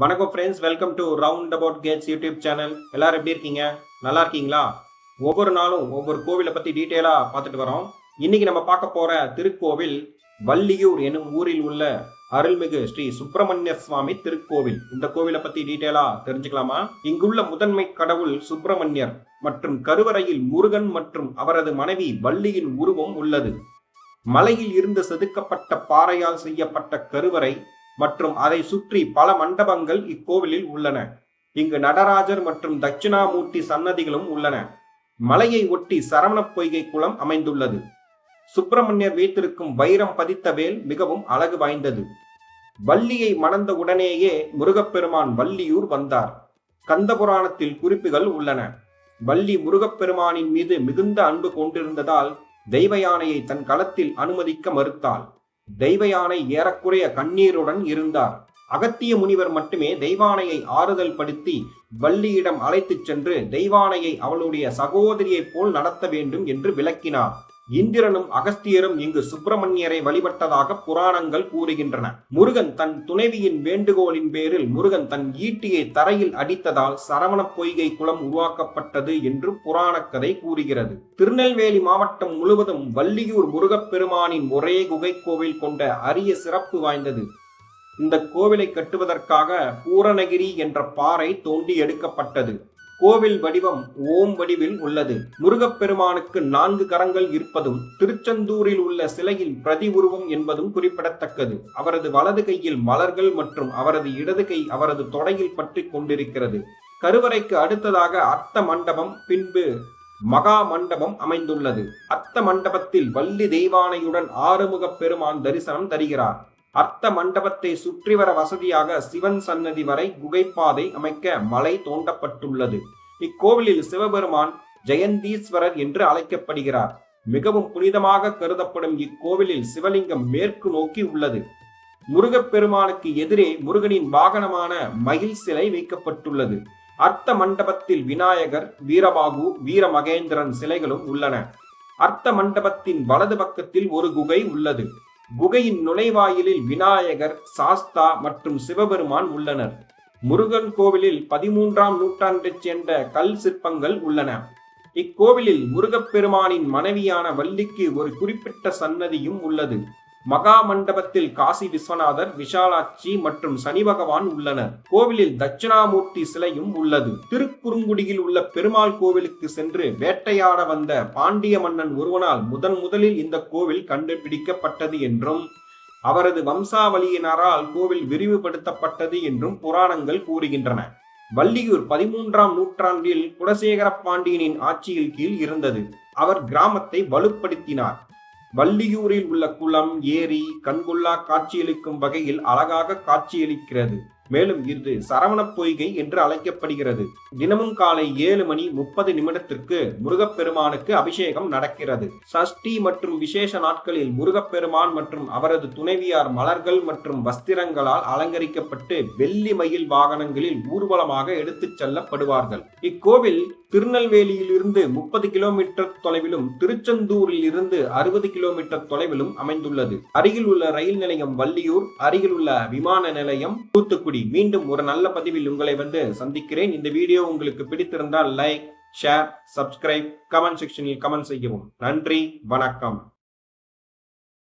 வணக்கம் friends, welcome to round about Gates YouTube channel. எல்லாரும் எப்படி இருக்கீங்க? நல்லா இருக்கீங்களா? ஒவ்வொரு நாளும் ஒவ்வொரு கோவிலை பத்தி டீட்டெயிலா பார்த்துட்டு வரோம். இன்னைக்கு நம்ம பார்க்க போற திருக்கோவில் வள்ளியூர் எனும் ஊரில் உள்ள அருள்மிகு ஸ்ரீ சுப்பிரமணிய சுவாமி திருக்கோவில். இந்த கோவிலை பத்தி டீட்டெயிலா தெரிஞ்சுக்கலாமா? இங்குள்ள முதன்மை கடவுள் சுப்பிரமணியர் மற்றும் கருவறையில் முருகன் மற்றும் அவரது மனைவி வள்ளியின் உருவம் உள்ளது. மலையில் இருந்து செதுக்கப்பட்ட பாறையால் செய்யப்பட்ட கருவறை மற்றும் அதை சுற்றி பல மண்டபங்கள் இக்கோவிலில் உள்ளன. இங்கு நடராஜர் மற்றும் தட்சிணாமூர்த்தி சன்னதிகளும் உள்ளன. மலையை ஒட்டி சரவண பொய்கை குளம் அமைந்துள்ளது. சுப்பிரமணியர் வைத்திருக்கும் வைரம் பதித்த வேல் மிகவும் அழகு வாய்ந்தது. வள்ளியை மணந்த உடனேயே முருகப்பெருமான் வள்ளியூர் வந்தார். கந்த புராணத்தில் குறிப்புகள் உள்ளன. வள்ளி முருகப்பெருமானின் மீது மிகுந்த அன்பு கொண்டிருந்ததால் தெய்வ யானையை தன் களத்தில் அனுமதிக்க மறுத்தாள். தெய்வ யானை ஏறக்குறைய கண்ணீருடன் இருந்தார். அகத்திய முனிவர் மட்டுமே தெய்வானையை ஆறுதல் படுத்தி வள்ளியிடம் அழைத்துச் சென்று தெய்வானையை அவளுடைய சகோதரியைப் போல் நடத்த வேண்டும் என்று விளக்கினார். இந்திரனும் அகஸ்தியரும் இங்கு சுப்பிரமணியரை வழிபட்டதாக புராணங்கள் கூறுகின்றன. முருகன் தன் துணைவியின் வேண்டுகோளின் பேரில் முருகன் தன் ஈட்டியை தரையில் அடித்ததால் சரவண பொய்கை குளம் உருவாக்கப்பட்டது என்று புராண கதை கூறுகிறது. திருநெல்வேலி மாவட்டம் முழுவதும் வள்ளியூர் முருகப்பெருமானின் ஒரே குகை கோவில் கொண்ட அரிய சிறப்பு வாய்ந்தது. இந்த கோவிலை கட்டுவதற்காக பூரணகிரி என்ற பாறை தோண்டி எடுக்கப்பட்டது. கோவில் வடிவம் ஓம் வடிவில் உள்ளது. முருகப்பெருமானுக்கு 4 கரங்கள் இருப்பதும் திருச்செந்தூரில் உள்ள சிலையின் பிரதி உருவம் என்பதும் குறிப்பிடத்தக்கது. அவரது வலது கையில் மலர்கள் மற்றும் அவரது இடது கை அவரது தொடையில் பற்றி கொண்டிருக்கிறது. கருவறைக்கு அடுத்ததாக அர்த்த மண்டபம், பின்பு மகா மண்டபம் அமைந்துள்ளது. அர்த்த மண்டபத்தில் வள்ளி தெய்வானையுடன் ஆறுமுக பெருமான் தரிசனம் தருகிறார். அர்த்த மண்டபத்தை சுற்றி வர வசதியாக சிவன் சன்னதி வரை குகைப்பாதை அமைக்க மலை தோண்டப்பட்டுள்ளது. இக்கோவிலில் சிவபெருமான் ஜெயந்தீஸ்வரர் என்று அழைக்கப்படுகிறார். மிகவும் புனிதமாக கருதப்படும் இக்கோவிலில் சிவலிங்கம் மேற்கு நோக்கி உள்ளது. முருகப்பெருமானுக்கு எதிரே முருகனின் வாகனமான மயில் சிலை வைக்கப்பட்டுள்ளது. அர்த்த மண்டபத்தில் விநாயகர், வீரபாகு, வீரமகேந்திரன் சிலைகளும் உள்ளன. அர்த்த மண்டபத்தின் வலது பக்கத்தில் ஒரு குகை உள்ளது. குகையின் நுழைவாயிலில் விநாயகர், சாஸ்தா மற்றும் சிவபெருமான் உள்ளனர். முருகன் கோவிலில் 13ஆம் நூற்றாண்டைச் சேர்ந்த கல் சிற்பங்கள் உள்ளன. இக்கோவிலில் முருகப்பெருமானின் மனைவியான வள்ளிக்கு ஒரு குறிப்பிட்ட சன்னதியும் உள்ளது. மகா மண்டபத்தில் காசி விஸ்வநாதர், விஷாலாட்சி மற்றும் சனி பகவான் உள்ளனர். கோவிலில் தட்சிணாமூர்த்தி சிலையும் உள்ளது. திருக்குறுங்குடியில் உள்ள பெருமாள் கோவிலுக்கு சென்று வேட்டையாட வந்த பாண்டிய மன்னன் ஒருவனால் முதலில் இந்த கோவில் கண்டுபிடிக்கப்பட்டது என்றும் அவரது வம்சாவளியினரால் கோவில் விரிவுபடுத்தப்பட்டது என்றும் புராணங்கள் கூறுகின்றன. வள்ளியூர் 13ஆம் நூற்றாண்டில் குலசேகர பாண்டியனின் ஆட்சியில் கீழ் இருந்தது. அவர் கிராமத்தை வலுப்படுத்தினார். வள்ளியூரில் உள்ள குளம், ஏரி கண்கொள்ளா காட்சியளிக்கும் வகையில் அழகாக காட்சியளிக்கிறது. மேலும் இது சரவண பொய்கை என்று அழைக்கப்படுகிறது. தினமும் காலை 7:30 முருகப்பெருமானுக்கு அபிஷேகம் நடக்கிறது. சஷ்டி மற்றும் விசேஷ நாட்களில் முருகப்பெருமான் மற்றும் அவரது துணைவியார் மலர்கள் மற்றும் வஸ்திரங்களால் அலங்கரிக்கப்பட்டு வெள்ளி மயில் வாகனங்களில் ஊர்வலமாக எடுத்துச் செல்லப்படுவார்கள். இக்கோவில் திருநெல்வேலியில் இருந்து 30 கிலோமீட்டர் தொலைவிலும் திருச்செந்தூரில் இருந்து 60 கிலோமீட்டர் தொலைவிலும் அமைந்துள்ளது. அருகில் உள்ள ரயில் நிலையம் வள்ளியூர், அருகில் உள்ள விமான நிலையம் தூத்துக்குடி. மீண்டும் ஒரு நல்ல பதிவில் உங்களை சந்திக்கிறேன். இந்த வீடியோ உங்களுக்கு பிடித்திருந்தால் லைக், ஷேர், சப்ஸ்கிரைப், கமெண்ட் செக்ஷனில் கமெண்ட் செய்யவும். நன்றி, வணக்கம்.